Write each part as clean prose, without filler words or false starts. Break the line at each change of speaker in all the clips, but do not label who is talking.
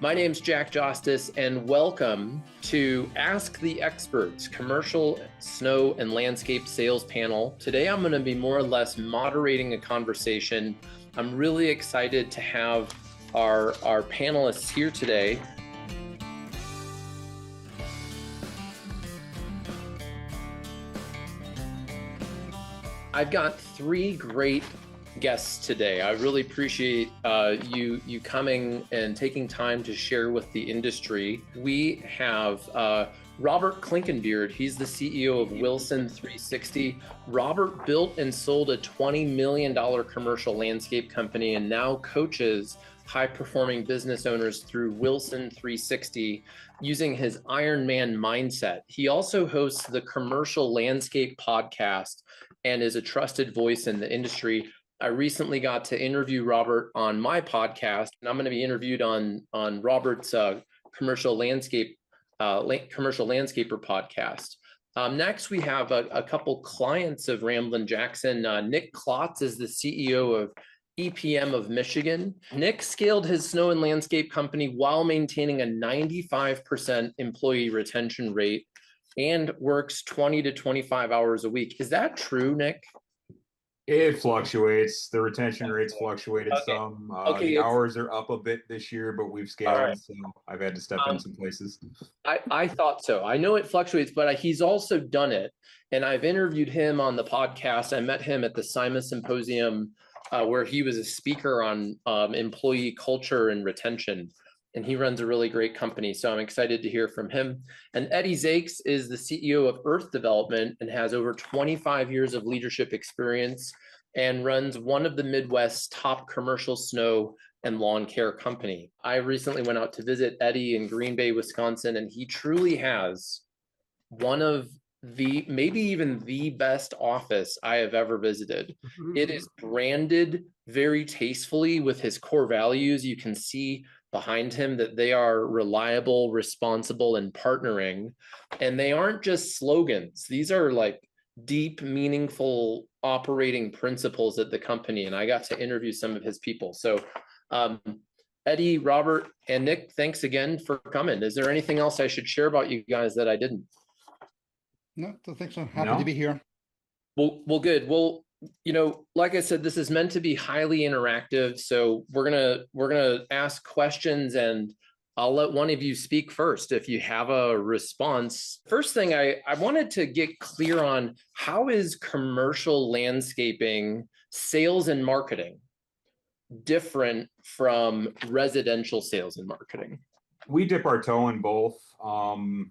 My name's Jack Jostes, and welcome to Ask the Experts, Commercial Snow and Landscape Sales Panel. Today, I'm going to be more or less moderating a conversation. I'm really excited to have our panelists here today. I've got three great guests today. I really appreciate you coming and taking time to share with the industry. We have Robert Clinkenbeard. He's the CEO of Wilson 360. Robert built and sold a $20 million commercial landscape company and now coaches high-performing business owners through Wilson 360 using his Iron Man mindset. He also hosts the Commercial Landscape podcast and is a trusted voice in the industry. I recently got to interview Robert on my podcast, and I'm going to be interviewed on Robert's Commercial Landscaper podcast. Next, we have a couple clients of Ramblin' Jackson. Nick Klotz is the CEO of EPM of Michigan. Nick scaled his snow and landscape company while maintaining a 95% employee retention rate and works 20 to 25 hours a week. Is that true, Nick?
It fluctuates. The retention rates fluctuated some. The hours are up a bit this year, but we've scaled, right. So I've had to step in some places.
I thought so. I know it fluctuates, but he's also done it. And I've interviewed him on the podcast. I met him at the CIMA Symposium where he was a speaker on employee culture and retention. And he runs a really great company. So I'm excited to hear from him. And Eddy Zakes is the CEO of Earth Development and has over 25 years of leadership experience and runs one of the Midwest's top commercial snow and lawn care company. I recently went out to visit Eddy in Green Bay, Wisconsin, and he truly has one of the, maybe even the best office I have ever visited. It is branded very tastefully with his core values. You can see behind him that they are reliable, responsible, and partnering. And they aren't just slogans. These are like deep, meaningful operating principles at the company. And I got to interview some of his people. So Eddy, Robert, and Nick, thanks again for coming. Is there anything else I should share about you guys that I didn't?
No, don't think so. Happy to be here.
Well, good. Well, you know, like I said, this is meant to be highly interactive. So we're gonna ask questions, and I'll let one of you speak first if you have a response. First thing, I wanted to get clear on how is commercial landscaping sales and marketing different from residential sales and marketing?
We dip our toe in both.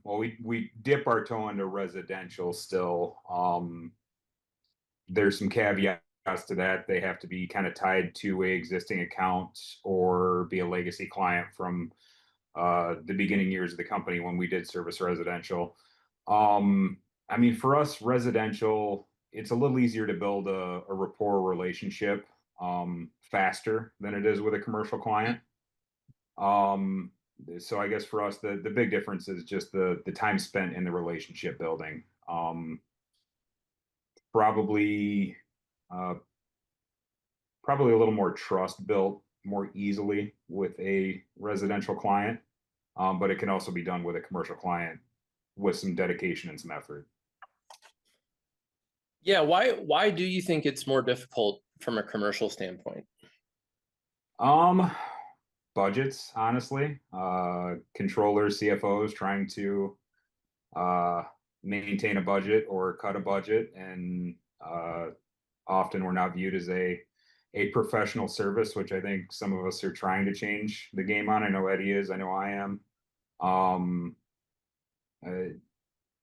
We dip our toe into residential still. There's some caveats to that. They have to be kind of tied to a existing account or be a legacy client from the beginning years of the company when we did service residential. I mean, for us, residential, it's a little easier to build a rapport relationship faster than it is with a commercial client. So I guess for us, the big difference is just the time spent in the relationship building. Probably a little more trust built more easily with a residential client, but it can also be done with a commercial client with some dedication and some effort.
Yeah, why do you think it's more difficult from a commercial standpoint?
Budgets, honestly. Controllers, CFOs trying to maintain a budget or cut a budget, and often we're not viewed as a professional service, which I think some of us are trying to change the game on. I know Eddy is, I know I am.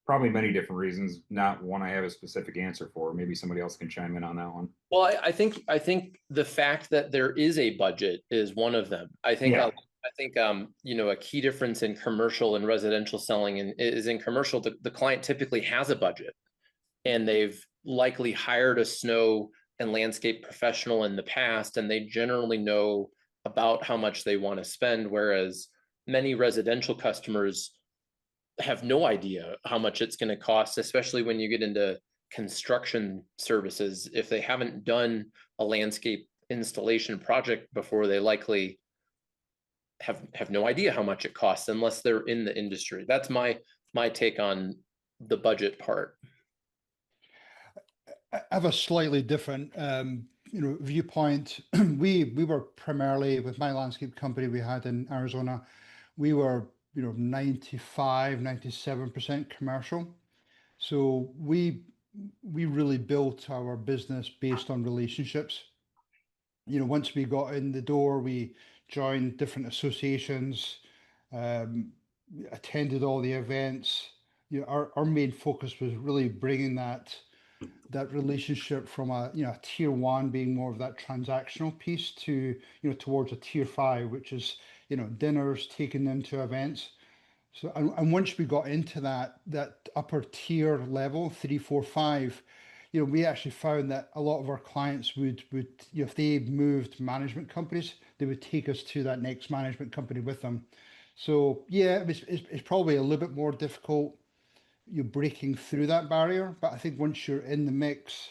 Probably many different reasons, not one I have a specific answer for. Maybe somebody else can chime in on that one.
Well, I think the fact that there is a budget is one of them. I think you know, a key difference in commercial and residential selling is in commercial, the client typically has a budget, and they've likely hired a snow and landscape professional in the past, and they generally know about how much they want to spend, whereas many residential customers have no idea how much it's going to cost, especially when you get into construction services. If they haven't done a landscape installation project before, they likely have no idea how much it costs unless they're in the industry. That's my take on the budget part.
I have a slightly different, viewpoint. We were primarily, with my landscape company we had in Arizona, we were, 95, 97% commercial. So we really built our business based on relationships. Once we got in the door, we joined different associations, um, attended all the events. Our main focus was really bringing that relationship from a tier one, being more of that transactional piece, to towards a tier five, which is dinners, taking them to events. So and once we got into that upper tier level, 3, 4, 5, we actually found that a lot of our clients would if they moved management companies, they would take us to that next management company with them. So yeah, it's probably a little bit more difficult, you're breaking through that barrier. But I think once you're in the mix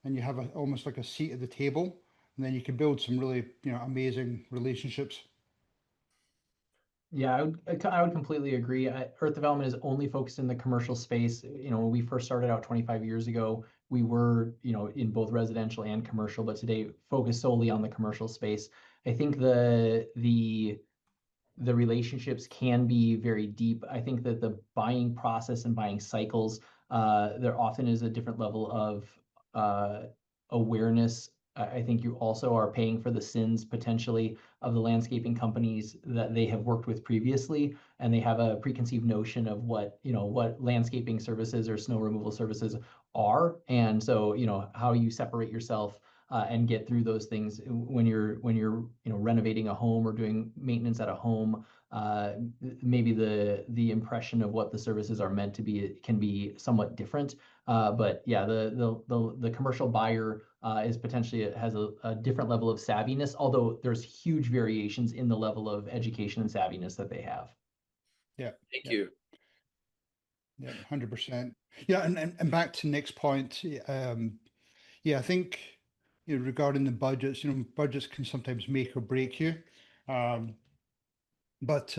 and you have almost like a seat at the table, and then you can build some really amazing relationships.
Yeah, I would completely agree. Earth Development is only focused in the commercial space. When we first started out 25 years ago, we were, in both residential and commercial, but today focused solely on the commercial space. I think the relationships can be very deep. I think that the buying process and buying cycles, there often is a different level of awareness. I think you also are paying for the sins potentially of the landscaping companies that they have worked with previously, and they have a preconceived notion of what landscaping services or snow removal services are. And so how you separate yourself and get through those things when you're renovating a home or doing maintenance at a home. Maybe the impression of what the services are meant to be can be somewhat different. But yeah, the commercial buyer is potentially has a different level of savviness, although there's huge variations in the level of education and savviness that they have.
Yeah.
Thank you.
Yeah, 100%. Yeah, and back to Nick's point, I think regarding the budgets, budgets can sometimes make or break you. But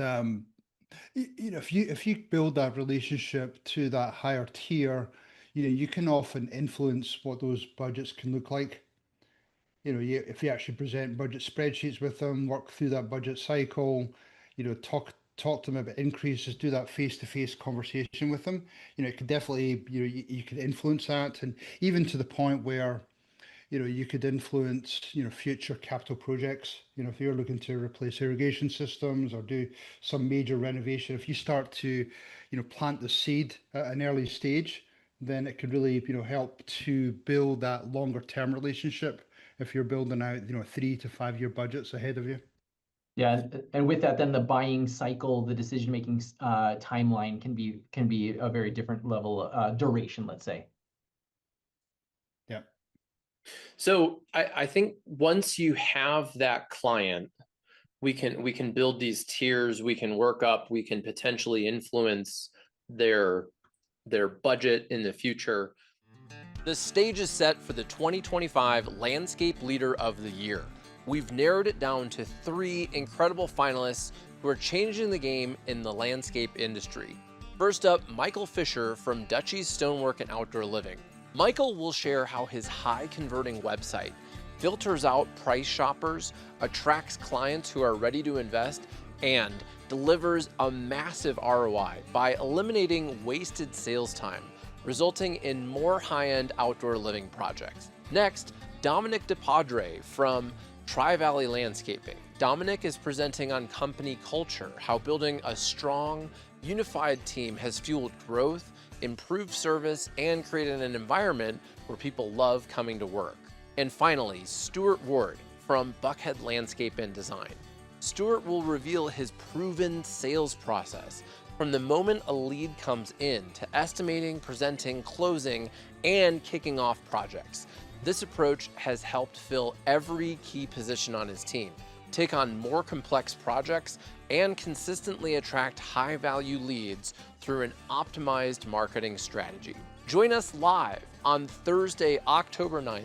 if you build that relationship to that higher tier, you can often influence what those budgets can look like. If you actually present budget spreadsheets with them, work through that budget cycle, talk to them about increases, do that face-to-face conversation with them. It could definitely, you could influence that, and even to the point where you could influence, future capital projects. If you're looking to replace irrigation systems or do some major renovation, if you start to, plant the seed at an early stage, then it could really, help to build that longer term relationship if you're building out, 3 to 5 year budgets ahead of you.
Yeah, and with that, then the buying cycle, the decision-making timeline can be a very different level duration, let's say.
Yeah.
So I think once you have that client, we can build these tiers, we can work up, we can potentially influence their budget in the future. The stage is set for the 2025 Landscape Leader of the Year. We've narrowed it down to 3 incredible finalists who are changing the game in the landscape industry. First up, Michael Fisher from Dutchie's Stonework and Outdoor Living. Michael will share how his high-converting website filters out price shoppers, attracts clients who are ready to invest, and delivers a massive ROI by eliminating wasted sales time, resulting in more high-end outdoor living projects. Next, Dominic DePadre from Tri-Valley Landscaping. Dominic is presenting on company culture, how building a strong, unified team has fueled growth, improved service, and created an environment where people love coming to work. And finally, Stuart Ward from Buckhead Landscape and Design. Stuart will reveal his proven sales process from the moment a lead comes in to estimating, presenting, closing, and kicking off projects. This approach has helped fill every key position on his team, take on more complex projects, and consistently attract high-value leads through an optimized marketing strategy. Join us live on Thursday, October 9th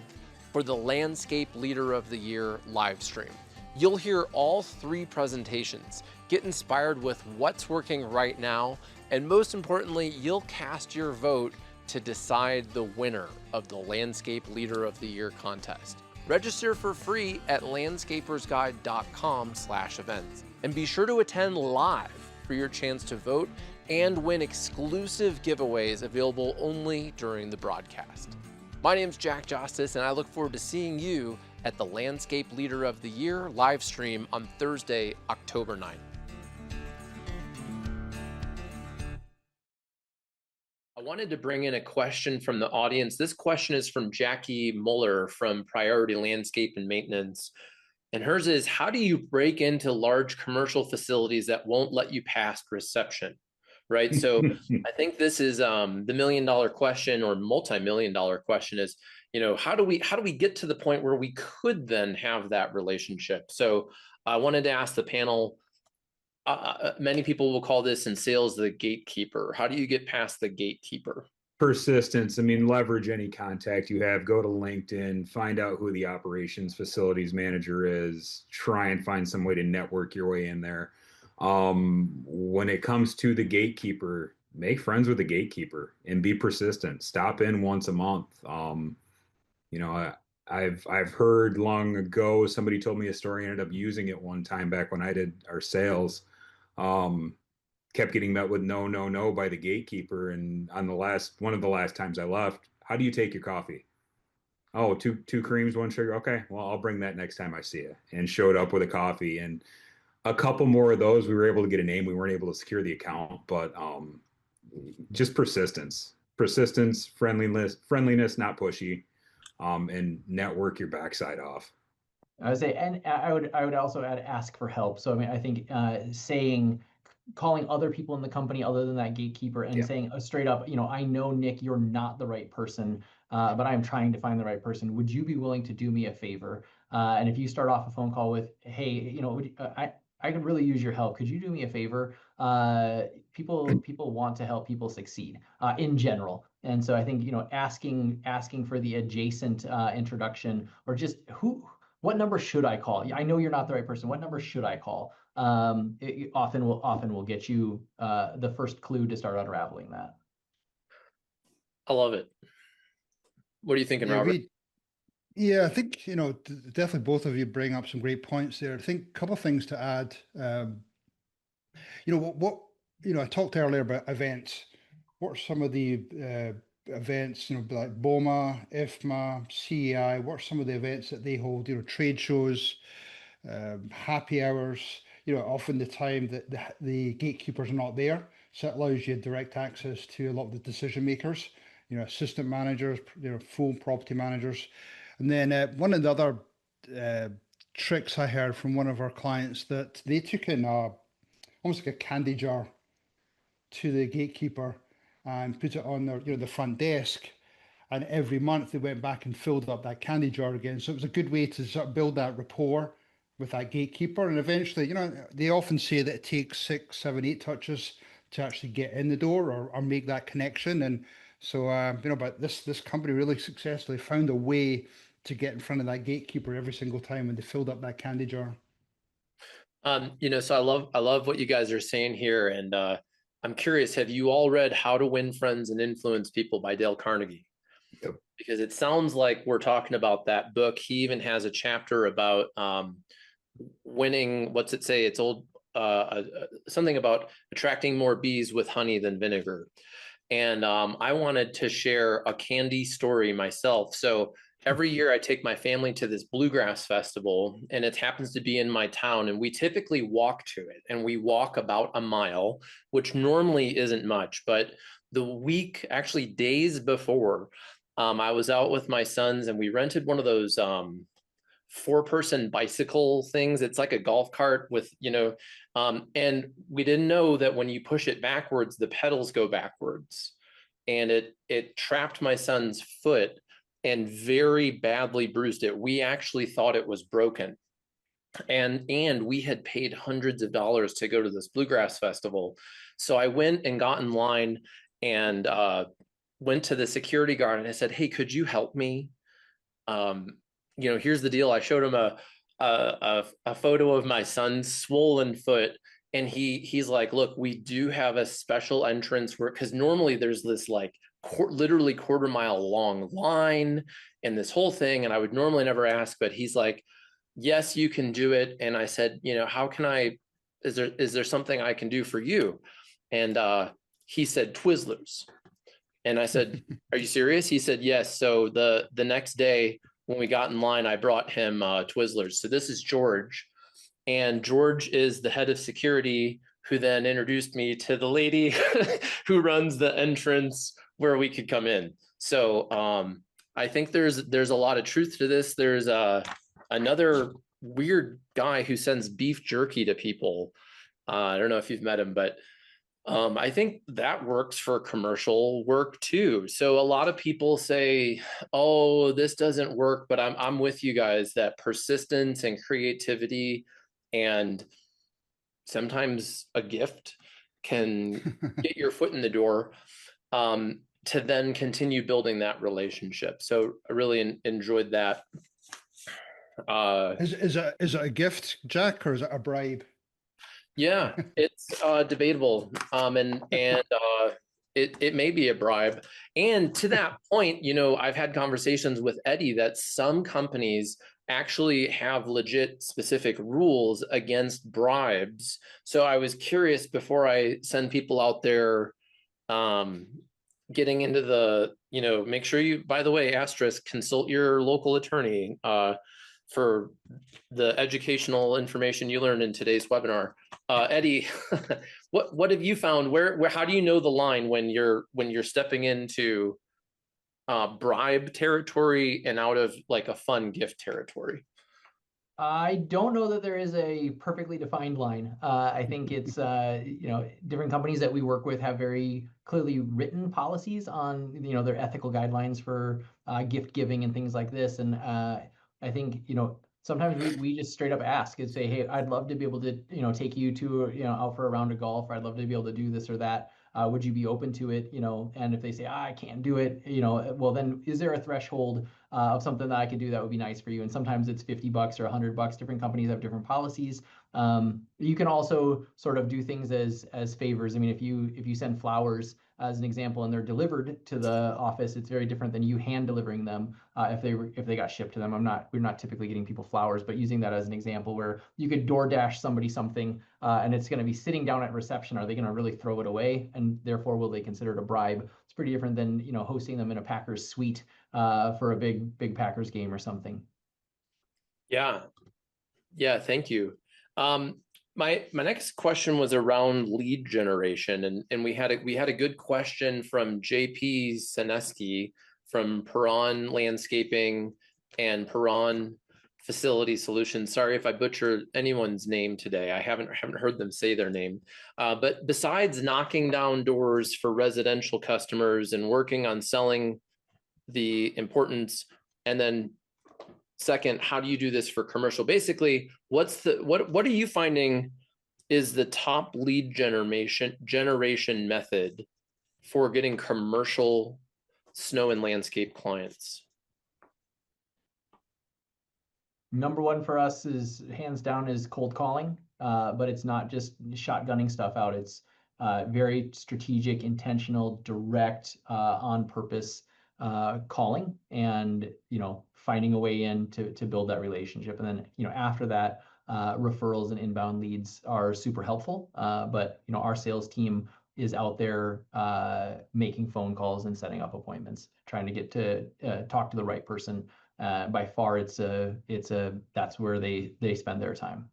for the Landscape Leader of the Year live stream. You'll hear all 3 presentations, get inspired with what's working right now, and most importantly, you'll cast your vote to decide the winner of the Landscape Leader of the Year contest. Register for free at landscapersguide.com/events, and be sure to attend live for your chance to vote and win exclusive giveaways available only during the broadcast. My name's Jack Jostes, and I look forward to seeing you at the Landscape Leader of the Year live stream on Thursday, October 9th. I wanted to bring in a question from the audience. This question is from Jackie Muller from Priority Landscape and Maintenance. And hers is, how do you break into large commercial facilities that won't let you past reception? Right. So I think this is the $1 million question, or multi-million-dollar question is, how do we get to the point where we could then have that relationship? So I wanted to ask the panel, many people will call this in sales the gatekeeper. How do you get past the gatekeeper?
Persistence. I mean, leverage any contact you have. Go to LinkedIn, find out who the operations facilities manager is, try and find some way to network your way in there. When it comes to the gatekeeper, make friends with the gatekeeper and be persistent. Stop in once a month. I've heard long ago, somebody told me a story, ended up using it one time back when I did our sales. Kept getting met with no by the gatekeeper. And on one of the last times I left, how do you take your coffee? Oh, two creams, 1 sugar. Okay, well, I'll bring that next time I see you. And showed up with a coffee. And a couple more of those, we were able to get a name. We weren't able to secure the account, but just persistence, friendliness, not pushy, and network your backside off.
I would say, and I would also add, ask for help. So I mean, I think calling other people in the company other than that gatekeeper and saying straight up, I know, Nick, you're not the right person, but I'm trying to find the right person. Would you be willing to do me a favor? And if you start off a phone call with, hey, I could really use your help. Could you do me a favor? People want to help people succeed in general. And so I think, asking for the adjacent introduction, or just what number should I call? I know you're not the right person. What number should I call? It often will get you the first clue to start unraveling that.
I
love it. What are you thinking, Robert?
I think, definitely both of you bring up some great points there. I think a couple of things to add. I talked earlier about events. What are some of the events, like BOMA, IFMA, CEI? What are some of the events that they hold? Trade shows, happy hours. Often the time that the gatekeepers are not there, so it allows you direct access to a lot of the decision makers. Assistant managers, full property managers. And then one of the other tricks I heard from one of our clients, that they took in almost like a candy jar to the gatekeeper and put it on their, the front desk. And every month they went back and filled up that candy jar again. So it was a good way to sort of build that rapport with that gatekeeper. And eventually, they often say that it takes 6, 7, 8 touches to actually get in the door or make that connection. And so, but this company really successfully found a way to get in front of that gatekeeper every single time when they filled up that candy jar.
So I love what you guys are saying here. And I'm curious, have you all read How to Win Friends and Influence People by Dale Carnegie?
Yep.
Because it sounds like we're talking about that book. He even has a chapter about winning, what's it say? It's something about attracting more bees with honey than vinegar. And I wanted to share a candy story myself. So every year I take my family to this bluegrass festival, and it happens to be in my town. And we typically walk to it, and we walk about a mile, which normally isn't much. But the week, actually days before, I was out with my sons, and we rented one of those 4-person bicycle things. It's like a golf cart with, and we didn't know that when you push it backwards, the pedals go backwards. And it trapped my son's foot and very badly bruised it. We actually thought it was broken. And we had paid hundreds of dollars to go to this bluegrass festival. So I went and got in line and went to the security guard, and I said, hey, could you help me? Here's the deal. I showed him a photo of my son's swollen foot, and he's like, look, we do have a special entrance where, because normally there's this like literally quarter-mile long line and this whole thing, and I would normally never ask, but he's like, yes, you can do it. And I said, how can I, is there something I can do for you? And he said, Twizzlers. And I said, are you serious? He said, yes. So the next day when we got in line, I brought him Twizzlers. So this is George. And George is the head of security, who then introduced me to the lady who runs the entrance where we could come in. So I think there's a lot of truth to this. There's another weird guy who sends beef jerky to people. I don't know if you've met him, but I think that works for commercial work too. So a lot of people say, oh, this doesn't work, but I'm with you guys that persistence and creativity and sometimes a gift can get your foot in the door to then continue building that relationship. So I really enjoyed that.
Is it a gift, Jack, or is it a bribe?
Yeah, it's debatable. And it may be a bribe. And to that point, I've had conversations with Eddy that some companies actually have legit specific rules against bribes. So I was curious before I send people out there getting into the, make sure you, by the way, asterisk, consult your local attorney for the educational information you learned in today's webinar. Eddy, what have you found? Where how do you know the line when you're stepping into bribe territory and out of like a fun gift territory?
I don't know that there is a perfectly defined line. I think it's, different companies that we work with have very clearly written policies on, their ethical guidelines for gift giving and things like this. And I think, sometimes we just straight up ask and say, hey, I'd love to be able to, take you to, out for a round of golf, or I'd love to be able to do this or that. Would you be open to it? And if they say, I can't do it, well, then is there a threshold of something that I could do that would be nice for you? And sometimes it's $50 or $100. Different companies have different policies. You can also sort of do things as favors. I mean, if you send flowers as an example and they're delivered to the office, it's very different than you hand delivering them if they got shipped to them. We're not typically getting people flowers, but using that as an example where you could DoorDash somebody something and it's going to be sitting down at reception. Are they going to really throw it away? And therefore, will they consider it a bribe? It's pretty different than hosting them in a Packers suite for a big Packers game or something.
Yeah, thank you. My next question was around lead generation, and we had a good question from JP Seneski from Perron Landscaping and Perron Facility Solutions. Sorry if I butcher anyone's name today. I haven't heard them say their name. But besides knocking down doors for residential customers and working on selling the importance, and then second, how do you do this for commercial? Basically, what are you finding is the top lead generation method for getting commercial snow and landscape clients?
Number one for us is hands down is cold calling, but it's not just shotgunning stuff out. It's very strategic, intentional, direct, on purpose calling, and finding a way in to build that relationship. And then after that, referrals and inbound leads are super helpful. But our sales team is out there making phone calls and setting up appointments, trying to get to talk to the right person. By far, that's where they spend their time,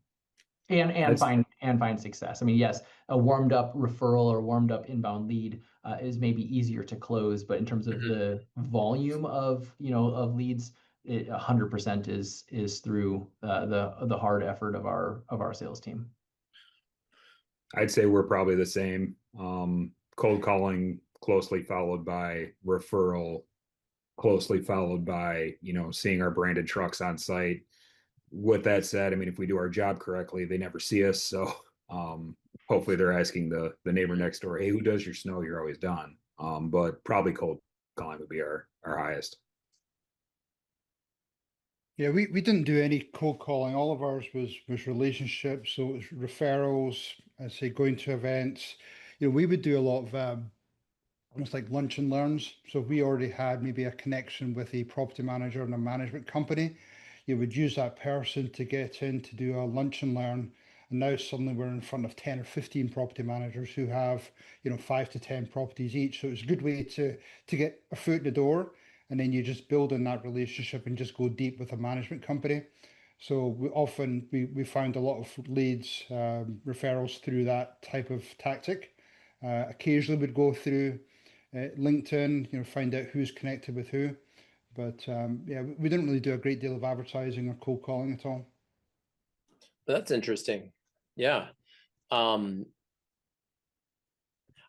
and find success. I mean, yes, a warmed up referral or warmed up inbound lead is maybe easier to close, but in terms of the volume of leads, 100% is through the hard effort of our sales team.
I'd say we're probably the same. Cold calling closely followed by referral, closely followed by seeing our branded trucks on site. With that said, I mean, if we do our job correctly, they never see us. So hopefully they're asking the neighbor next door, hey, who does your snow? You're always done. But probably cold calling would be our highest.
Yeah, we didn't do any cold calling. All of ours was relationships. So it was referrals, I say going to events. We would do a lot of almost like lunch and learns. So if we already had maybe a connection with a property manager and a management company, you would use that person to get in to do a lunch and learn. And now suddenly we're in front of 10 or 15 property managers who have, 5 to 10 properties each. So it's a good way to get a foot in the door. And then you just build on that relationship and just go deep with a management company. So we found a lot of leads, referrals through that type of tactic. Occasionally we'd go through LinkedIn, find out who's connected with who. But yeah, we didn't really do a great deal of advertising or cold calling at all.
That's interesting. Yeah. I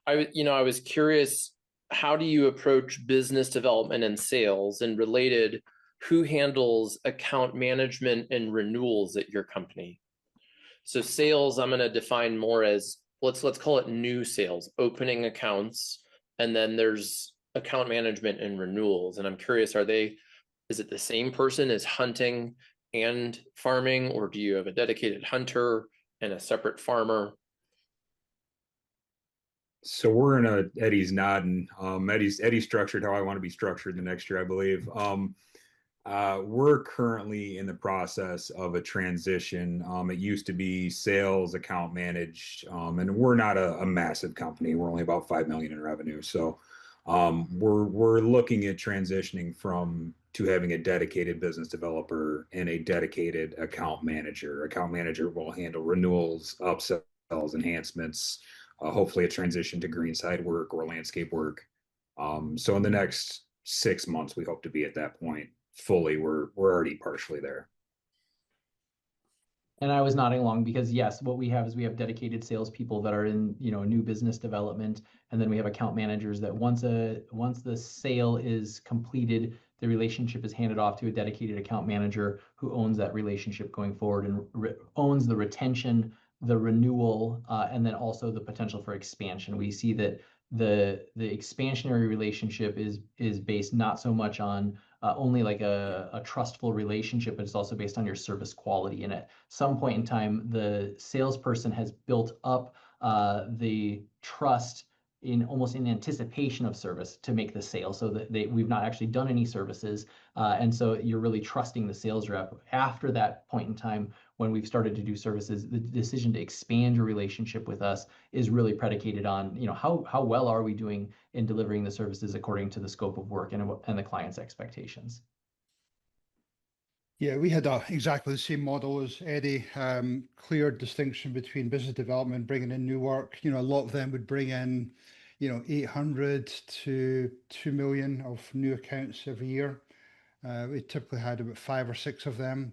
was curious, how do you approach business development and sales, and related, who handles account management and renewals at your company? So sales, I'm going to define more as, let's call it new sales, opening accounts, and then there's account management and renewals. And I'm curious, is it the same person as hunting and farming, or do you have a dedicated hunter and a separate farmer?
So we're in Eddy's nodding. Eddy's structured how I want to be structured the next year, I believe. We're currently in the process of a transition. It used to be sales, account managed, and we're not a massive company. We're only about 5 million in revenue. So we're looking at transitioning to having a dedicated business developer and a dedicated account manager. Account manager will handle renewals, upsells, enhancements, hopefully a transition to greenside work or landscape work. So in the next 6 months, we hope to be at that point fully. We're already partially there.
And I was nodding along because yes, what we have dedicated salespeople that are in, new business development, and then we have account managers that once the sale is completed, the relationship is handed off to a dedicated account manager who owns that relationship going forward and owns the retention, the renewal, and then also the potential for expansion. We see that the expansionary relationship is based not so much on only like a trustful relationship, but it's also based on your service quality. And at some point in time, the salesperson has built up the trust in anticipation of service to make the sale, so that we've not actually done any services, and so you're really trusting the sales rep. After that point in time, when we've started to do services, the decision to expand your relationship with us is really predicated on, how well are we doing in delivering the services according to the scope of work and the client's expectations.
Yeah, we had exactly the same model as Eddy. Clear distinction between business development, bringing in new work. A lot of them would bring in, 800 to 2 million of new accounts every year. We typically had about 5 or 6 of them.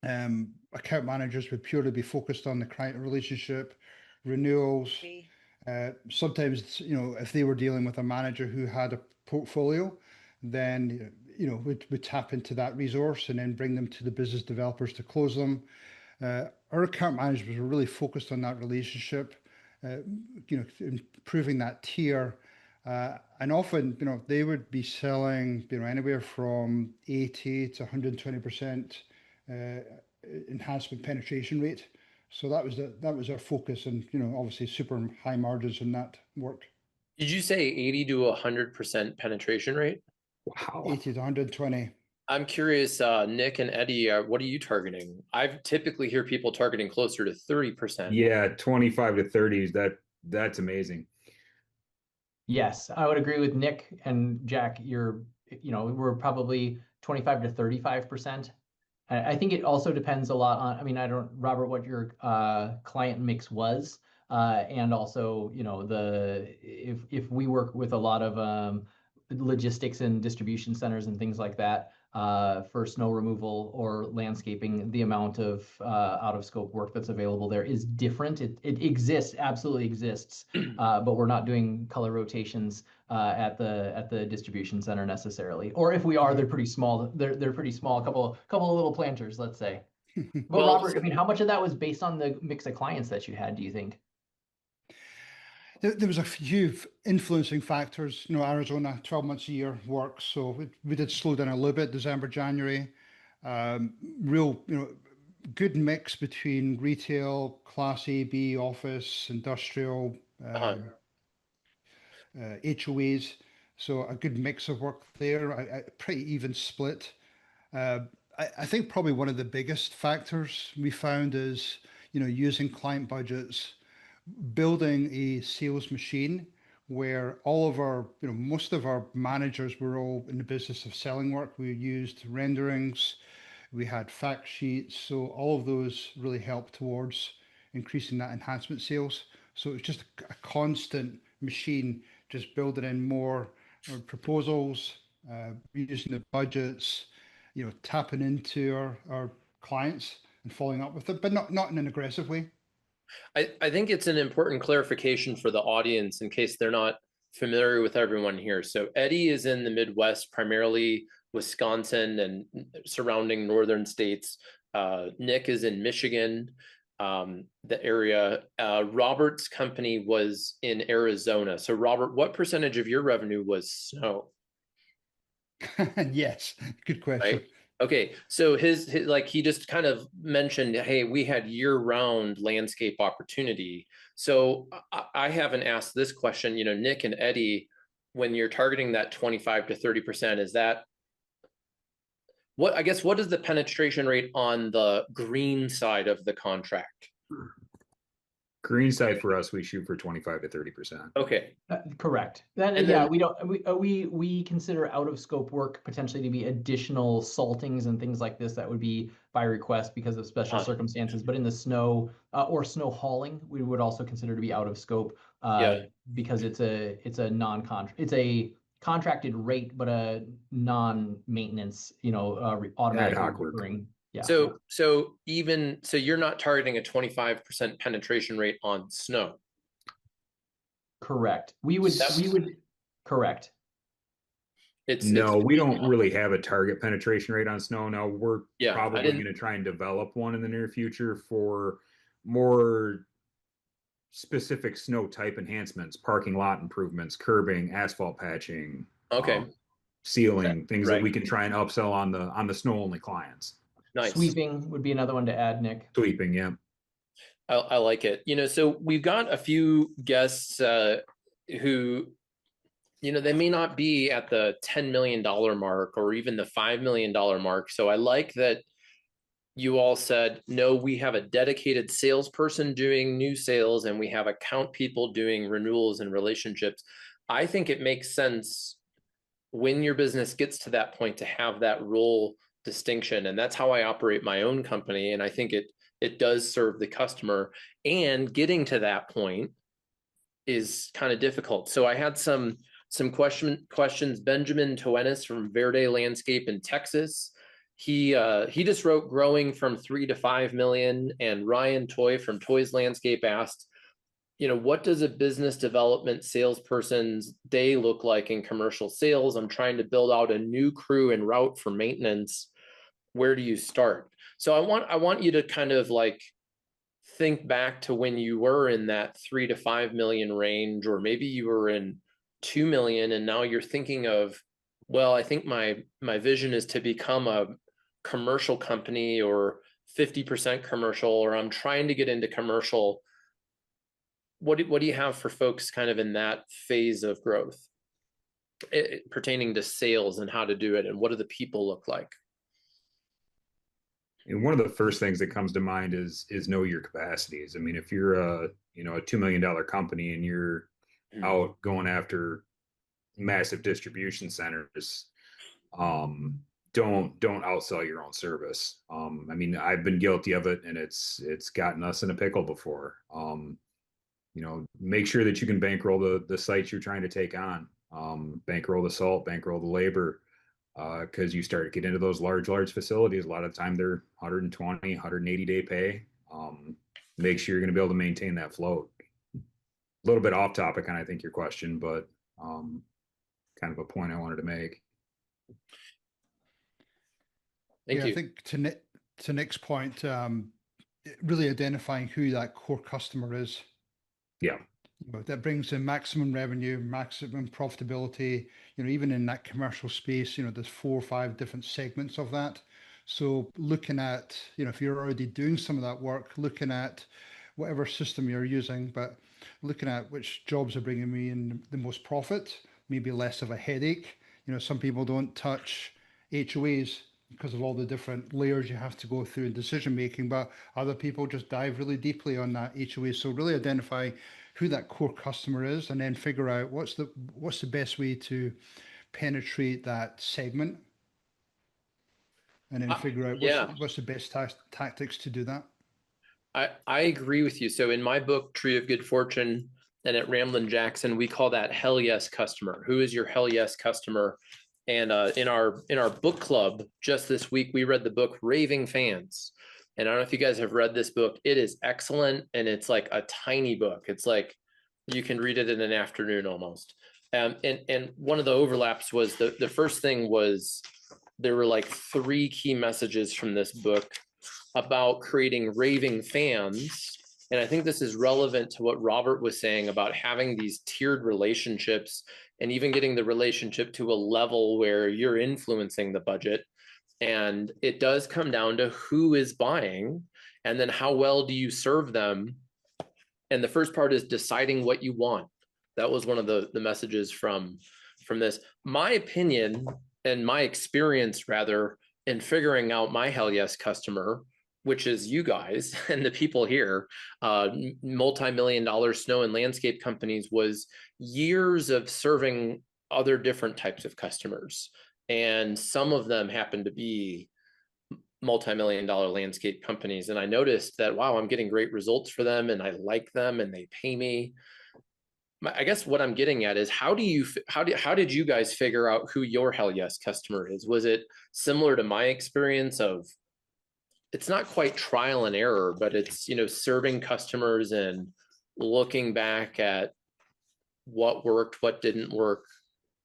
Account managers would purely be focused on the client relationship, renewals. Sometimes, if they were dealing with a manager who had a portfolio, then we'd tap into that resource and then bring them to the business developers to close them. Our account managers were really focused on that relationship, improving that tier. And often, they would be selling, anywhere from 80 to 120% enhancement penetration rate. So that was our focus, and obviously super high margins in that work.
Did you say 80 to 100% penetration rate?
Wow.
80 to 120.
I'm curious, Nick and Eddy, what are you targeting? I typically hear people targeting closer to 30%.
Yeah, 25 to 30s. That's amazing.
Yes, I would agree with Nick and Jack. We're probably 25 to 35%. I think it also depends a lot on, I don't, Robert, what your client mix was. And also, if we work with a lot of logistics and distribution centers and things like that, for snow removal or landscaping, the amount of out of scope work that's available there is different. It exists, absolutely exists, but we're not doing color rotations at the distribution center necessarily. Or if we are, they're pretty small. They're pretty small. A couple of little planters, let's say. But
Well,
Robert, how much of that was based on the mix of clients that you had, do you think?
There was a few influencing factors. Arizona, 12 months a year works, so we did slow down a little bit, December, January. Real, good mix between retail, Class A, B, office, industrial, HOAs. So a good mix of work there, a pretty even split. I think probably one of the biggest factors we found is, using client budgets, building a sales machine where all of our, most of our managers were all in the business of selling work. We used renderings, we had fact sheets. So all of those really helped towards increasing that enhancement sales. So it's just a constant machine, just building in more proposals, using the budgets, tapping into our clients and following up with it, but not in an aggressive way.
I think it's an important clarification for the audience in case they're not familiar with everyone here. So Eddy is in the Midwest, primarily Wisconsin and surrounding northern states. Nick is in Michigan, the area. Robert's company was in Arizona. So Robert, what percentage of your revenue was snow?
Yes, good question.
Right? Okay, so his like he just kind of mentioned, hey, we had year-round landscape opportunity. So I haven't asked this question, Nick and Eddy, when you're targeting that 25 to 30%, is that what is the penetration rate on the green side of the contract?
Green side for us, we shoot for 25 to 30%.
Okay.
Correct. We consider out of scope work potentially to be additional saltings and things like this that would be by request because of special circumstances. But in the snow or snow hauling, we would also consider to be out of scope because it's a non-contract, it's a contracted rate, but a non-maintenance, automatically recurring. Yeah.
So you're not targeting a 25% penetration rate on snow.
Correct. We would correct.
We don't really have a target penetration rate on snow. Now we're probably going to try and develop one in the near future for more specific snow type enhancements, parking lot improvements, curbing, asphalt patching, sealing, things that we can try and upsell on the snow only clients.
Nice.
Sweeping would be another one to add, Nick.
Sweeping, yeah.
I like it. So we've got a few guests who, they may not be at the $10 million mark or even the $5 million mark. So I like that you all said, no, we have a dedicated salesperson doing new sales and we have account people doing renewals and relationships. I think it makes sense when your business gets to that point to have that role distinction. And that's how I operate my own company. And I think it does serve the customer, and getting to that point is kind of difficult. So I had some questions. Benjamin Toenis from Verde Landscape in Texas. He just wrote growing from 3 to 5 million. And Ryan Toy from Toys Landscape asked, what does a business development salesperson's day look like in commercial sales? I'm trying to build out a new crew and route for maintenance. Where do you start? So I want you to kind of like think back to when you were in that 3 to 5 million range, or maybe you were in 2 million and now you're thinking of, well, I think my vision is to become a commercial company or 50% commercial, or I'm trying to get into commercial. What do you have for folks kind of in that phase of growth pertaining to sales and how to do it, and what do the people look like?
And one of the first things that comes to mind is know your capacities. I mean, if you're a $2 million company and you're out going after massive distribution centers, don't outsell your own service. I mean, I've been guilty of it, and it's gotten us in a pickle before. Make sure that you can bankroll the sites you're trying to take on, bankroll the salt, bankroll the labor, because you start to get into those large facilities. A lot of the time they're 120, 180 day pay. Make sure you're going to be able to maintain that float. A little bit off topic on, I think, your question, but kind of a point I wanted to make.
Thank you. I think to Nick's point, really identifying who that core customer is.
Yeah.
That brings in maximum revenue, maximum profitability. Even in that commercial space, there's 4 or 5 different segments of that. So looking at, if you're already doing some of that work, looking at whatever system you're using, but looking at which jobs are bringing me in the most profit, maybe less of a headache. Some people don't touch HOAs because of all the different layers you have to go through in decision making, but other people just dive really deeply on that HOA. So really identify who that core customer is, and then figure out what's the best way to penetrate that segment, and then figure out
Yeah,
what's the best tactics to do that.
I agree with you. So in my book, Tree of Good Fortune, and at Ramblin' Jackson, we call that hell yes customer. Who is your hell yes customer? And in our book club just this week, we read the book Raving Fans. And I don't know if you guys have read this book. It is excellent, and it's like a tiny book. It's like you can read it in an afternoon almost. And one of the overlaps was the first thing was there were like 3 key messages from this book about creating raving fans. And I think this is relevant to what Robert was saying about having these tiered relationships and even getting the relationship to a level where you're influencing the budget. And it does come down to who is buying, and then how well do you serve them. And the first part is deciding what you want. That was one of the messages from this. My opinion and my experience rather in figuring out my hell yes customer, which is you guys and the people here, multi-million-dollar snow and landscape companies, was years of serving other different types of customers. And some of them happen to be multi-million-dollar landscape companies. And I noticed that, wow, I'm getting great results for them, and I like them, and they pay me. I guess what I'm getting at is how did you guys figure out who your hell yes customer is? Was it similar to my experience of, it's not quite trial and error, but it's, serving customers and looking back at what worked, what didn't work?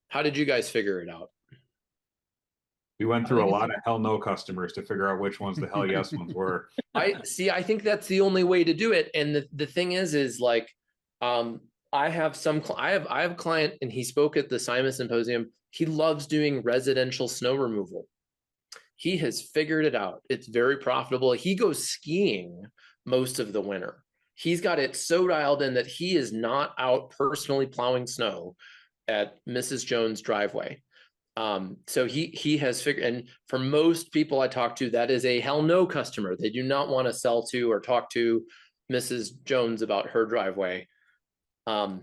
How did you guys figure it out?
We went through a lot of hell no customers to figure out which ones the hell yes ones were.
I think that's the only way to do it. And the thing is like, I have a client, and he spoke at the SIMA Symposium. He loves doing residential snow removal. He has figured it out. It's very profitable. He goes skiing most of the winter. He's got it so dialed in that he is not out personally plowing snow at Mrs. Jones' driveway. So he has figured, and for most people I talk to, that is a hell no customer. They do not want to sell to or talk to Mrs. Jones about her driveway. What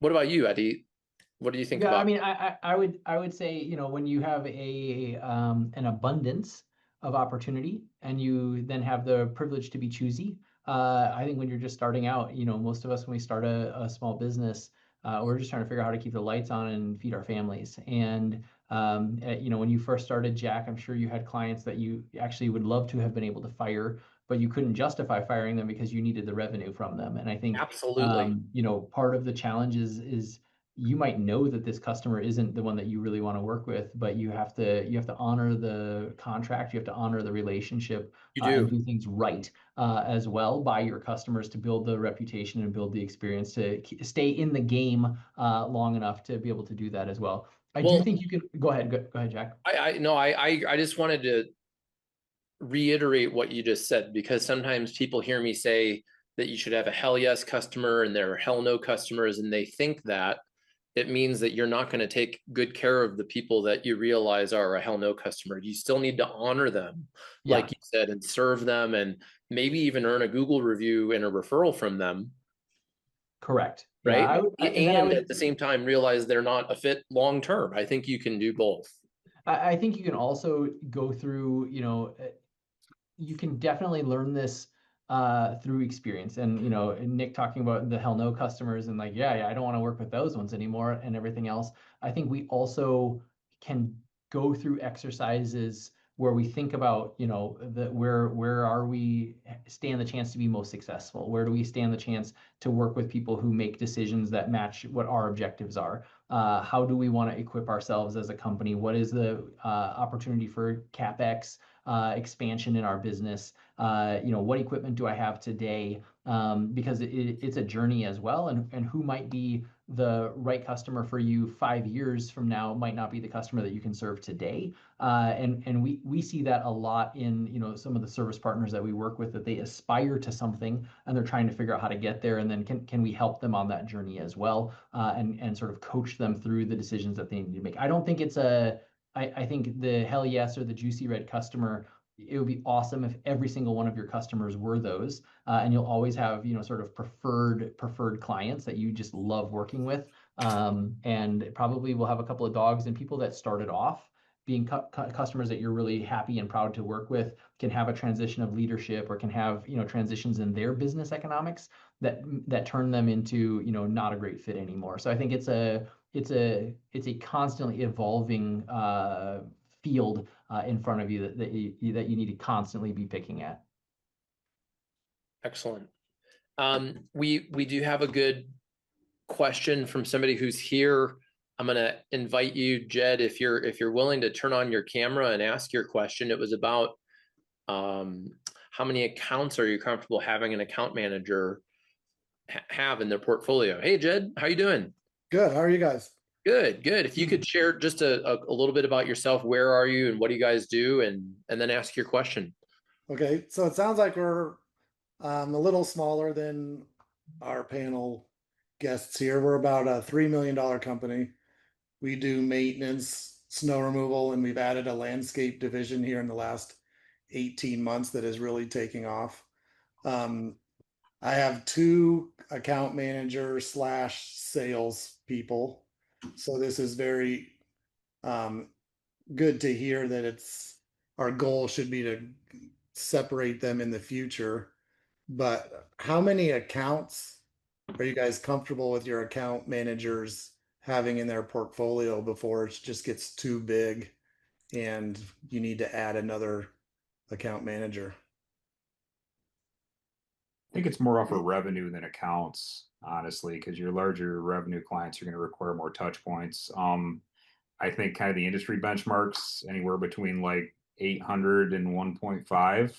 about you, Eddy? What do you think about?
I mean, I would say, when you have an abundance of opportunity and you then have the privilege to be choosy, I think when you're just starting out, most of us, when we start a small business, we're just trying to figure out how to keep the lights on and feed our families. And when you first started, Jack, I'm sure you had clients that you actually would love to have been able to fire, but you couldn't justify firing them because you needed the revenue from them. And I think
absolutely,
part of the challenge is you might know that this customer isn't the one that you really want to work with, but you have to honor the contract, you have to honor the relationship, and do things right as well by your customers to build the reputation and build the experience to stay in the game long enough to be able to do that as well. I do think you can go ahead, Jack.
I just wanted to reiterate what you just said, because sometimes people hear me say that you should have a hell yes customer and there are hell no customers, and they think that it means that you're not going to take good care of the people that you realize are a hell no customer. You still need to honor them, like you said, and serve them, and maybe even earn a Google review and a referral from them.
Correct.
Right. And at the same time, realize they're not a fit long term. I think you can do both.
I think you can also go through, you can definitely learn this through experience. And Nick talking about the hell no customers and like, I don't want to work with those ones anymore and everything else. I think we also can go through exercises where we think about, where are we stand the chance to be most successful? Where do we stand the chance to work with people who make decisions that match what our objectives are? How do we want to equip ourselves as a company? What is the opportunity for CapEx expansion in our business? What equipment do I have today because it's a journey as well. And who might be the right customer for you 5 years from now might not be the customer that you can serve today. And we see that a lot in, you know, some of the service partners that we work with, that they aspire to something and they're trying to figure out how to get there. And then can we help them on that journey as well, and sort of coach them through the decisions that they need to make. I don't think it's I think the hell yes or the juicy red customer, it would be awesome if every single one of your customers were those, and you'll always have, you know, sort of preferred clients that you just love working with, and probably will have a couple of dogs, and people that started off being customers that you're really happy and proud to work with can have a transition of leadership, or can have, you know, transitions in their business economics that turn them into, you know, not a great fit anymore. So I think it's a constantly evolving field in front of you that you need to constantly be picking at.
Excellent. We do have a good question from somebody who's here. I'm going to invite you, Jed, if you're willing to turn on your camera and ask your question. It was about how many accounts are you comfortable having an account manager have in their portfolio? Hey, Jed, how you doing?
Good. How are you guys?
Good, good. If you could share just a little bit about yourself, where are you and what do you guys do, and then ask your question.
Okay, so it sounds like we're a little smaller than our panel guests here. We're about a $3 million company. We do maintenance, snow removal, and we've added a landscape division here in the last 18 months that is really taking off. I have 2 account managers / sales people. So this is very good to hear that our goal should be to separate them in the future. But how many accounts are you guys comfortable with your account managers having in their portfolio before it just gets too big and you need to add another account manager?
I think it's more off of revenue than accounts, honestly, because your larger revenue clients are going to require more touch points. I think kind of the industry benchmarks anywhere between like 800 and 1.5.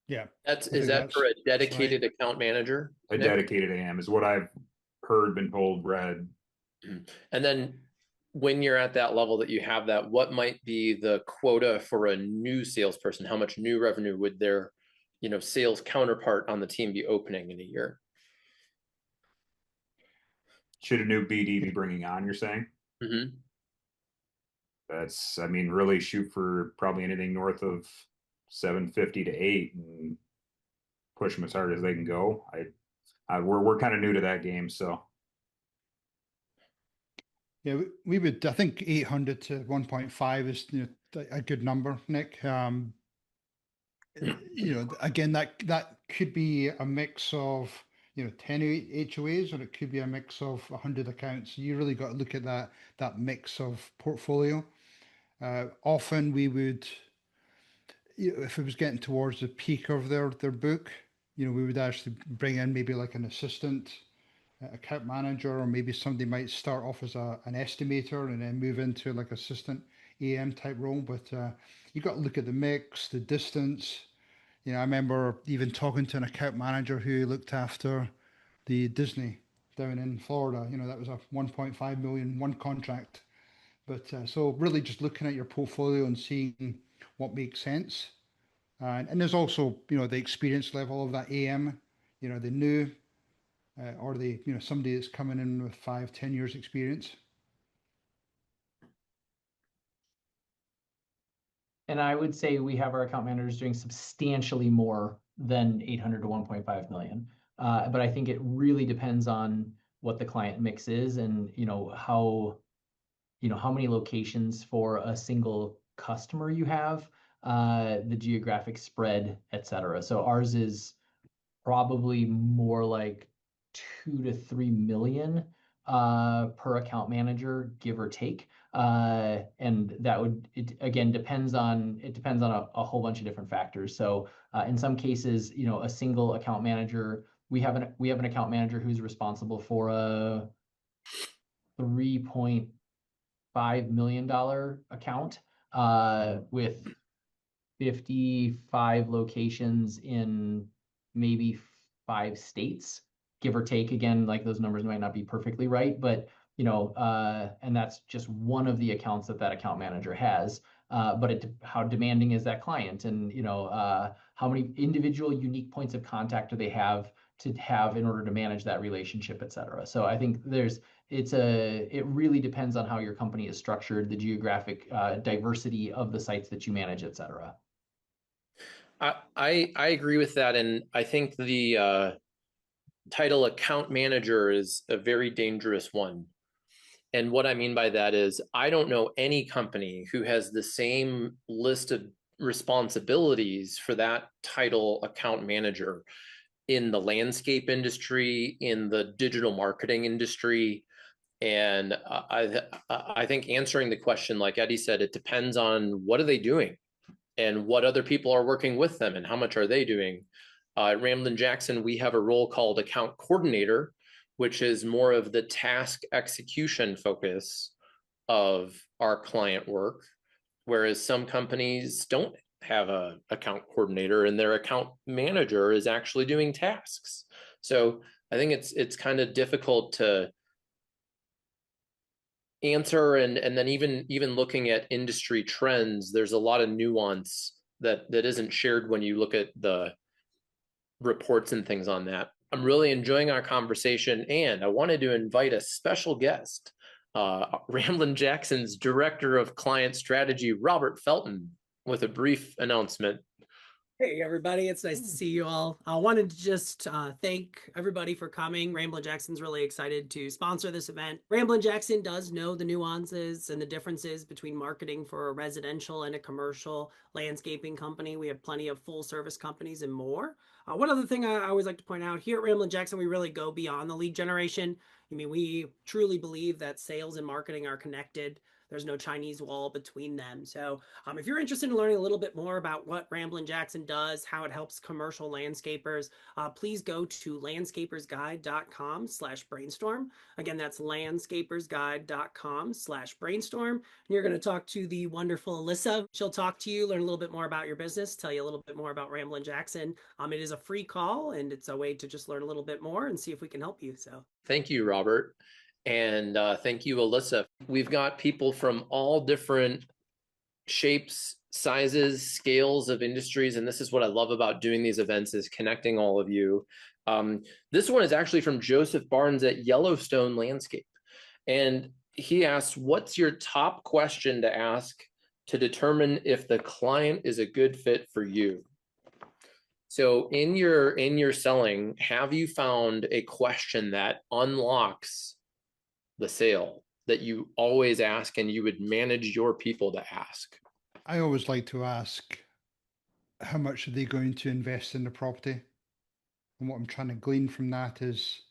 Yeah.
Is that for a dedicated account manager?
A
Nick?
dedicated AM is what I've heard, been told, read.
And then when you're at that level that you have that, what might be the quota for a new salesperson? How much new revenue would their, you know, sales counterpart on the team be opening in a year?
Should a new BD be bringing on, you're saying?
Mm-hmm.
That's, I mean, really shoot for probably anything north of 750 to 8 and push them as hard as they can go. We're kind of new to that game, so.
Yeah, we would, I think 800 to 1.5 is, you know, a good number, Nick. You know, again, that could be a mix of, you know, 10 HOAs, or it could be a mix of 100 accounts. You really got to look at that mix of portfolio. Often we would, you know, if it was getting towards the peak of their book, you know, we would actually bring in maybe like an assistant account manager, or maybe somebody might start off as an estimator and then move into like assistant AM type role. But you got to look at the mix, the distance. You know, I remember even talking to an account manager who looked after the Disney down in Florida. You know, that was a 1.5 million one contract. But so really just looking at your portfolio and seeing what makes sense. And there's also, you know, the experience level of that AM, you know, the new, or the, you know, somebody that's coming in with 5-10 years experience.
And I would say we have our account managers doing substantially more than 800 to 1.5 million. But I think it really depends on what the client mix is, and, you know, how many locations for a single customer you have, the geographic spread, et cetera. So ours is probably more like 2 to 3 million per account manager, give or take. And that would, it again depends on a whole bunch of different factors. So in some cases, you know, a single account manager, we have an account manager who's responsible for a $3.5 million account with 55 locations in maybe 5 states, give or take. Again, like those numbers might not be perfectly right, but and that's just one of the accounts that account manager has. But how demanding is that client, and how many individual unique points of contact do they have in order to manage that relationship, et cetera. So I think it really depends on how your company is structured, the geographic diversity of the sites that you manage, et cetera.
I agree with that, and I think the title account manager is a very dangerous one. And what I mean by that is I don't know any company who has the same list of responsibilities for that title account manager in the landscape industry, in the digital marketing industry. And I think answering the question, like Eddy said, it depends on what are they doing and what other people are working with them and how much are they doing. At Ramblin' Jackson, we have a role called account coordinator, which is more of the task execution focus of our client work, whereas some companies don't have a account coordinator and their account manager is actually doing tasks. So I think it's kind of difficult to answer, and then even looking at industry trends, there's a lot of nuance that isn't shared when you look at the reports and things on that. I'm really enjoying our conversation, and I wanted to invite a special guest, Ramblin' Jackson's Director of Client Strategy, Robert Felton, with a brief announcement.
Hey everybody, it's nice to see you all. I wanted to just thank everybody for coming. Ramblin' Jackson's really excited to sponsor this event. Ramblin' Jackson does know the nuances and the differences between marketing for a residential and a commercial landscaping company. We have plenty of full service companies and more. One other thing I always like to point out, here at Ramblin' Jackson, we really go beyond the lead generation. I mean, we truly believe that sales and marketing are connected. There's no Chinese wall between them. So if you're interested in learning a little bit more about what Ramblin' Jackson does, how it helps commercial landscapers, please go to landscapersguide.com/brainstorm. Again, that's landscapersguide.com/brainstorm. And you're going to talk to the wonderful Alyssa. She'll talk to you, learn a little bit more about your business, tell you a little bit more about Ramblin' Jackson. It is a free call, and it's a way to just learn a little bit more and see if we can help you. So
thank you, Robert. And thank you, Alyssa. We've got people from all different shapes, sizes, scales of industries. And this is what I love about doing these events, is connecting all of you. This one is actually from Joseph Barnes at Yellowstone Landscape. And he asks, what's your top question to ask to determine if the client is a good fit for you? So in your selling, have you found a question that unlocks the sale that you always ask and you would manage your people to ask?
I always like to ask, how much are they going to invest in the property? And what I'm trying to glean from that is,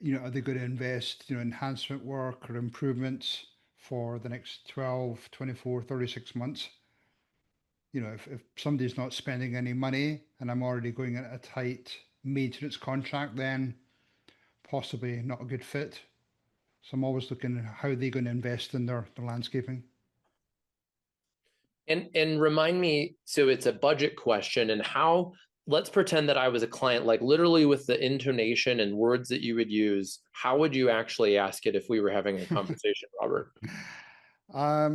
are they going to invest, enhancement work or improvements for the next 12, 24, 36 months? If somebody's not spending any money and I'm already going at a tight maintenance contract, then possibly not a good fit. So I'm always looking at how they're going to invest in their landscaping.
And remind me, so it's a budget question, and how, let's pretend that I was a client, like literally with the intonation and words that you would use, how would you actually ask it if we were having a conversation, Robert?
I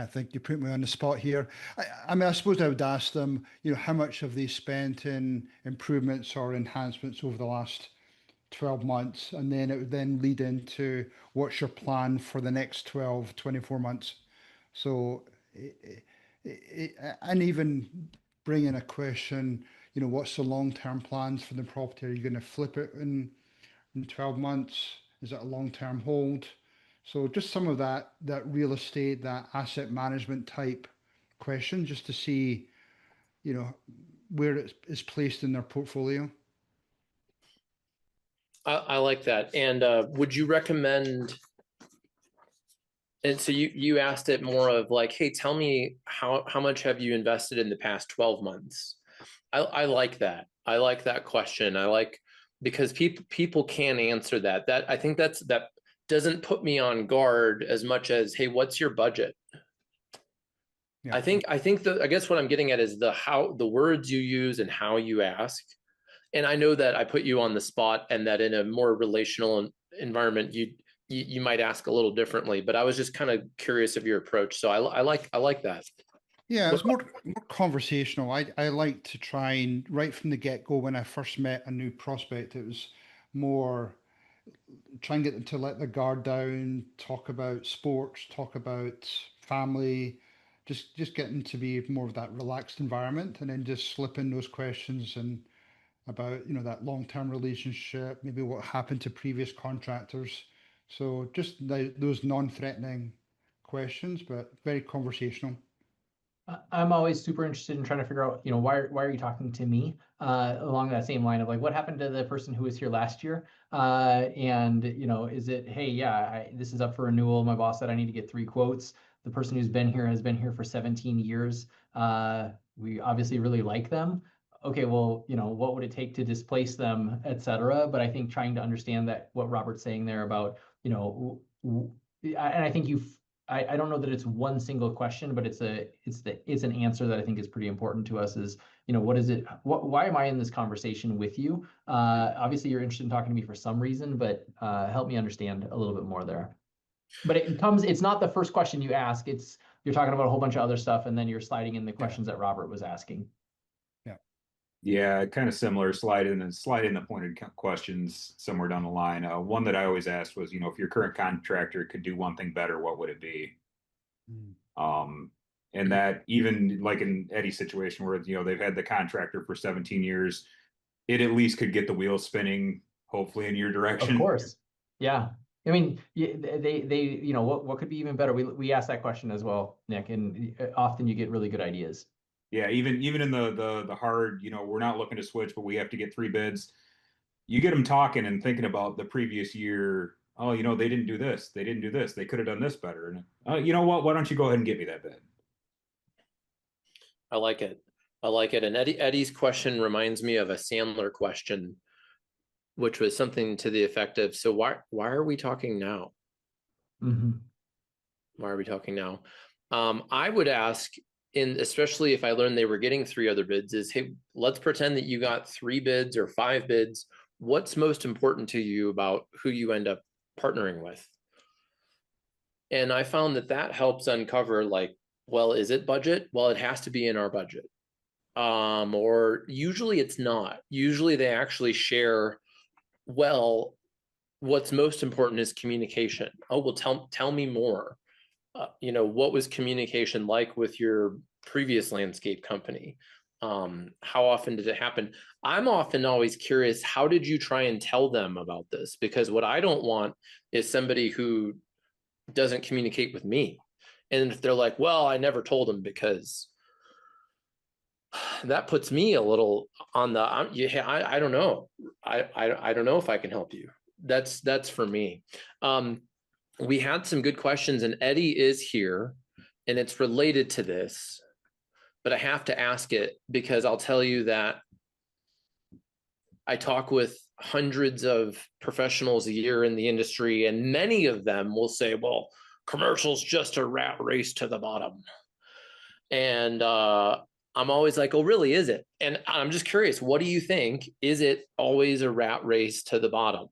think you put me on the spot here. I suppose I would ask them, how much have they spent in improvements or enhancements over the last 12 months? And then it would then lead into what's your plan for the next 12, 24 months? So, and even bring in a question, what's the long-term plans for the property? Are you going to flip it in 12 months? Is it a long-term hold? So just some of that real estate, that asset management type question, just to see, where it is placed in their portfolio.
I like that. And would you recommend, and so you asked it more of like, hey, tell me how much have you invested in the past 12 months? I like that. I like that question. Because people can answer that. I think that doesn't put me on guard as much as, hey, what's your budget?
Yeah.
I think I guess what I'm getting at is the words you use and how you ask. And I know that I put you on the spot and that in a more relational environment, you might ask a little differently, but I was just kind of curious of your approach. So I like that.
Yeah, it's more conversational. I like to try and right from the get-go, when I first met a new prospect, it was more try and get them to let the guard down, talk about sports, talk about family, just getting to be more of that relaxed environment, and then just slip in those questions and about that long-term relationship, maybe what happened to previous contractors. So just those non-threatening questions, but very conversational.
I'm always super interested in trying to figure out, why are you talking to me? Along that same line of like, what happened to the person who was here last year? And is it, hey, yeah, this is up for renewal. My boss said I need to get 3 quotes. The person who's been here has been here for 17 years. We obviously really like them. Okay, well, what would it take to displace them, et cetera? But I think trying to understand that what Robert's saying there about, and I think I don't know that it's one single question, but it's an answer that I think is pretty important to us is, what is it? Why am I in this conversation with you? Obviously you're interested in talking to me for some reason, but help me understand a little bit more there. But it's not the first question you ask. You're talking about a whole bunch of other stuff, and then you're sliding in the questions that Robert was asking.
Yeah, kind of similar. Slide in the pointed questions somewhere down the line. One that I always asked was, if your current contractor could do one thing better, what would it be? And that even like in Eddy's situation where, they've had the contractor for 17 years, it at least could get the wheels spinning, hopefully in your direction.
Of course. Yeah. I mean, they what could be even better? We ask that question as well, Nick, and often you get really good ideas.
Yeah, even in the hard, we're not looking to switch, but we have to get 3 bids. You get them talking and thinking about the previous year. Oh, they didn't do this. They didn't do this. They could have done this better. And you know what? Why don't you go ahead and get me that bid?
I like it. And Eddy's question reminds me of a Sandler question, which was something to the effect of, so why are we talking now?
Mm-hmm.
Why are we talking now? I would ask, especially if I learned they were getting 3 other bids, is, hey, let's pretend that you got 3 bids or 5 bids. What's most important to you about who you end up partnering with? And I found that helps uncover, like, well, is it budget? Well, it has to be in our budget. Or usually it's not. Usually they actually share, well, what's most important is communication. Oh, well, tell me more. What was communication like with your previous landscape company? How often did it happen? I'm often always curious, how did you try and tell them about this? Because what I don't want is somebody who doesn't communicate with me. And if they're like, well, I never told them, because that puts me a little on the, I don't know. I don't know if I can help you. That's for me. We had some good questions, and Eddy is here, and it's related to this, but I have to ask it because I'll tell you that I talk with hundreds of professionals a year in the industry, and many of them will say, well, commercial's just a rat race to the bottom. And I'm always like, oh, really, is it? And I'm just curious, what do you think? Is it always a rat race to the bottom?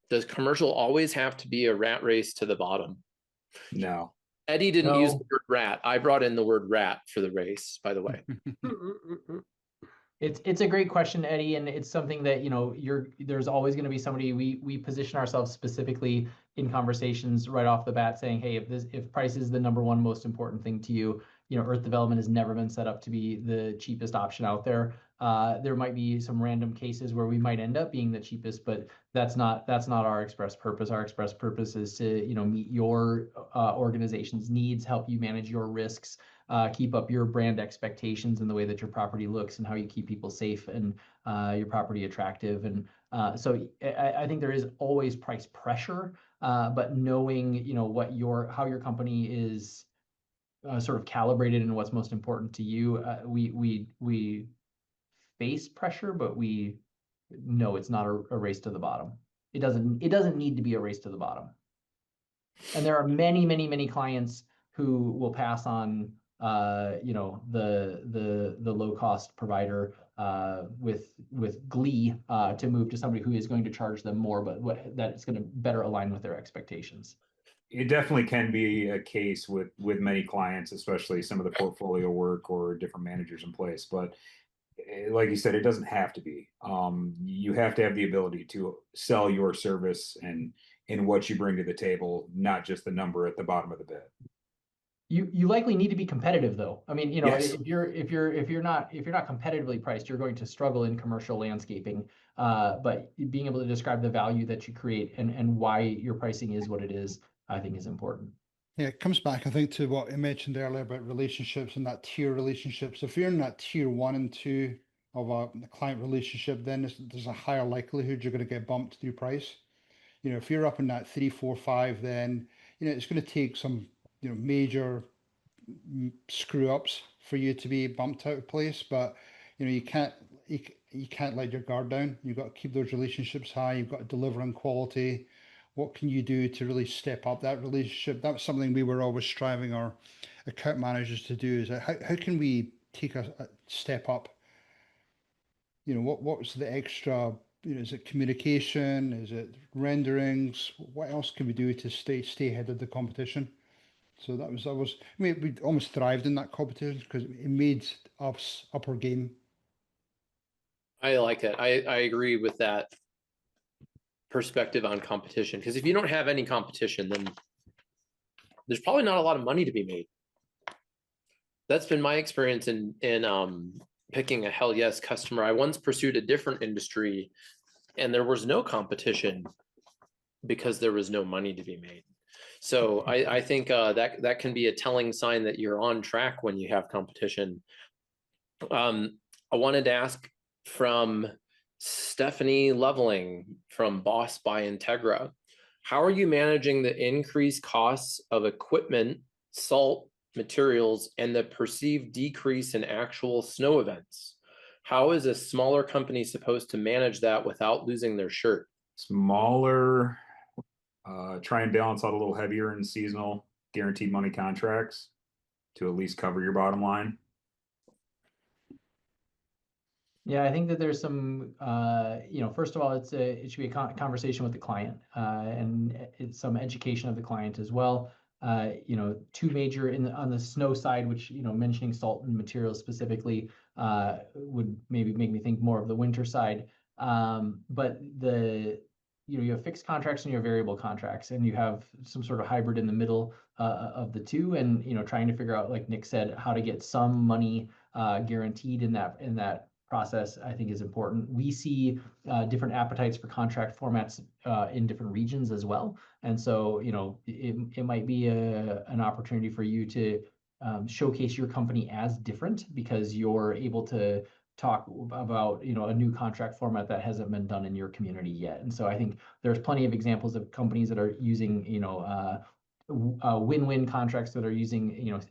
Does commercial always have to be a rat race to the bottom?
No.
Eddy didn't use the word rat. I brought in the word rat for the race, by the way.
It's a great question, Eddy, and it's something that there's always going to be somebody. We position ourselves specifically in conversations right off the bat, saying, hey, if price is the number one most important thing to you, earth development has never been set up to be the cheapest option out there. There might be some random cases where we might end up being the cheapest, but that's not our express purpose. Our express purpose is to meet your organization's needs, help you manage your risks, keep up your brand expectations in the way that your property looks and how you keep people safe and your property attractive. And so I think there is always price pressure, but knowing how your company is sort of calibrated and what's most important to you, we face pressure, but we know it's not a race to the bottom. It doesn't need to be a race to the bottom. And there are many, many, many clients who will pass on the low cost provider with glee to move to somebody who is going to charge them more, but that is going to better align with their expectations.
It definitely can be a case with many clients, especially some of the portfolio work or different managers in place. But like you said, it doesn't have to be. You have to have the ability to sell your service and what you bring to the table, not just the number at the bottom of the bid.
You likely need to be competitive, though. I mean,
Yes.
if you're not competitively priced, you're going to struggle in commercial landscaping. But being able to describe the value that you create and why your pricing is what it is, I think, is important.
Yeah, it comes back, I think, to what I mentioned earlier about relationships and that tier relationships. If you're in that tier 1 and 2 of a client relationship, then there's a higher likelihood you're going to get bumped through price. If you're up in that 3, 4, 5, then it's going to take some major screw ups for you to be bumped out of place. But you can't let your guard down. You've got to keep those relationships high. You've got to deliver on quality. What can you do to really step up that relationship? That's something we were always striving our account managers to do, is how can we take a step up? What's the extra, is it communication? Is it renderings? What else can we do to stay ahead of the competition? So that was, I mean, we almost thrived in that competition because it made us up our game.
I like it. I agree with that perspective on competition, because if you don't have any competition, then there's probably not a lot of money to be made. That's been my experience in picking a hell yes customer. I once pursued a different industry and there was no competition because there was no money to be made. So I think that can be a telling sign that you're on track when you have competition. I wanted to ask from Stephanie Leveling from Boss by Integra, how are you managing the increased costs of equipment, salt, materials, and the perceived decrease in actual snow events? How is a smaller company supposed to manage that without losing their shirt?
Smaller, try and balance out a little heavier in seasonal guaranteed money contracts to at least cover your bottom line.
Yeah, I think that there's some, first of all, it should be a conversation with the client and it's some education of the client as well. Two major on the snow side, which, mentioning salt and materials specifically would maybe make me think more of the winter side. But you have fixed contracts and you have variable contracts, and you have some sort of hybrid in the middle of the two, and trying to figure out, like Nick said, how to get some money guaranteed in that process, I think, is important. We see different appetites for contract formats in different regions as well, and so it might be an opportunity for you to showcase your company as different because you're able to talk about a new contract format that hasn't been done in your community yet. And so I think there's plenty of examples of companies that are using win-win contracts that are using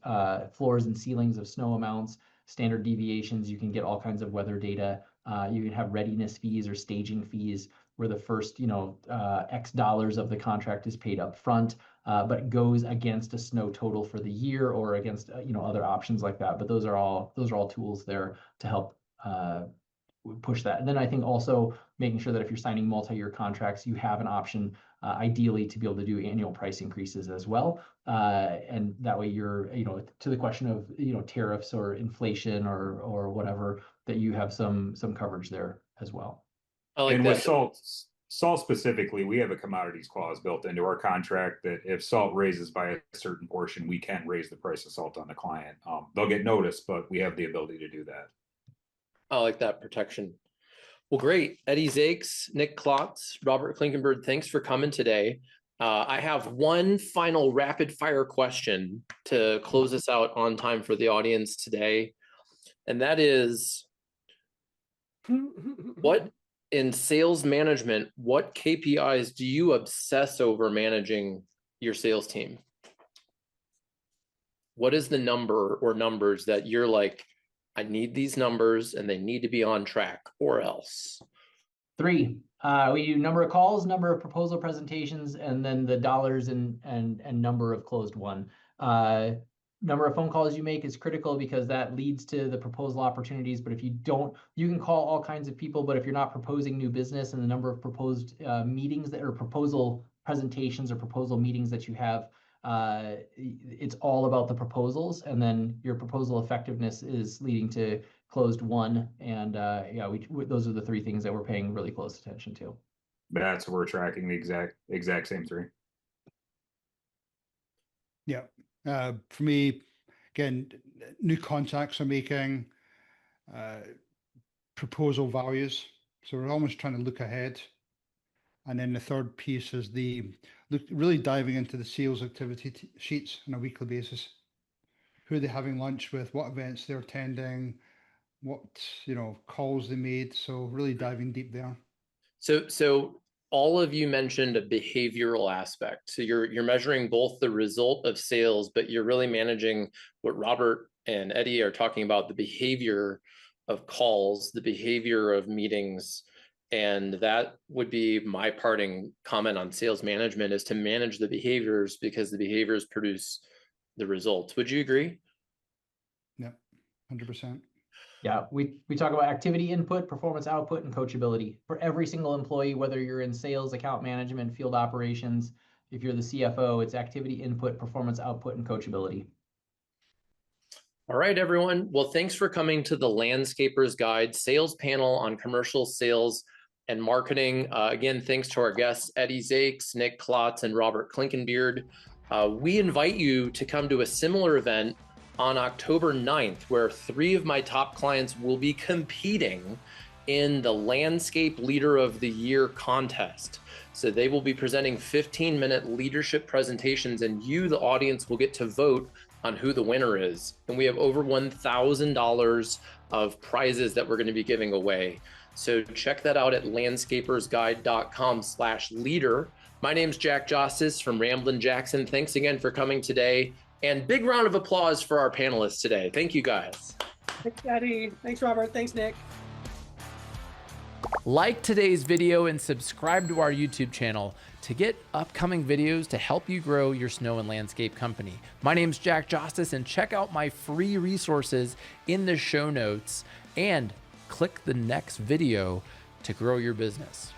floors and ceilings of snow amounts, standard deviations. You can get all kinds of weather data. You can have readiness fees or staging fees where the first X dollars of the contract is paid up front, but goes against a snow total for the year or against other options like that. But those are all tools there to help push that. And then I think also making sure that if you're signing multi-year contracts, you have an option ideally to be able to do annual price increases as well. And that way you're, to the question of, tariffs or inflation or whatever, that you have some coverage there as well.
I like
and
that.
With salt specifically, we have a commodities clause built into our contract that if salt raises by a certain portion, we can raise the price of salt on the client. They'll get noticed, but we have the ability to do that.
I like that protection. Well, great. Eddy Zakes, Nick Klotz, Robert Clinkenbeard, thanks for coming today. I have one final rapid fire question to close us out on time for the audience today. And that is, what in sales management, what KPIs do you obsess over managing your sales team? What is the number or numbers that you're like, I need these numbers and they need to be on track, or else?
3. We do number of calls, number of proposal presentations, and then the dollars and number of closed won. number of phone calls you make is critical because that leads to the proposal opportunities. But if you don't, you can call all kinds of people, but if you're not proposing new business, and the number of proposed meetings that or proposal presentations or proposal meetings that you have, it's all about the proposals, and then your proposal effectiveness is leading to closed won. And yeah, those are the three things that we're paying really close attention to.
That's what we're tracking, the exact same three.
Yeah. For me, again, new contacts are making, proposal values. So we're almost trying to look ahead. And then the third piece is really diving into the sales activity sheets on a weekly basis. Who are they having lunch with? What events they're attending? What calls they made? So really diving deep there.
So all of you mentioned a behavioral aspect. So you're measuring both the result of sales, but you're really managing what Robert and Eddy are talking about, the behavior of calls, the behavior of meetings. And that would be my parting comment on sales management, is to manage the behaviors, because the behaviors produce the results. Would you agree?
Yeah, 100%.
Yeah, we talk about activity input, performance output, and coachability for every single employee, whether you're in sales, account management, field operations. If you're the CFO, it's activity input, performance output, and coachability.
All right, everyone. Well, thanks for coming to the Landscaper's Guide Sales Panel on Commercial Sales and Marketing. Again, thanks to our guests, Eddy Zakes, Nick Klotz, and Robert Clinkenbeard. We invite you to come to a similar event on October 9th, where 3 of my top clients will be competing in the Landscape Leader of the Year contest. So they will be presenting 15-minute leadership presentations, and you, the audience, will get to vote on who the winner is. And we have over $1,000 of prizes that we're going to be giving away. So check that out at landscapersguide.com/leader. My name's Jack Jostes from Ramblin' Jackson. Thanks again for coming today. And big round of applause for our panelists today. Thank you, guys.
Thanks, Eddy. Thanks, Robert. Thanks, Nick.
Like today's video and subscribe to our YouTube channel to get upcoming videos to help you grow your snow and landscape company. My name's Jack Jostes, and check out my free resources in the show notes and click the next video to grow your business.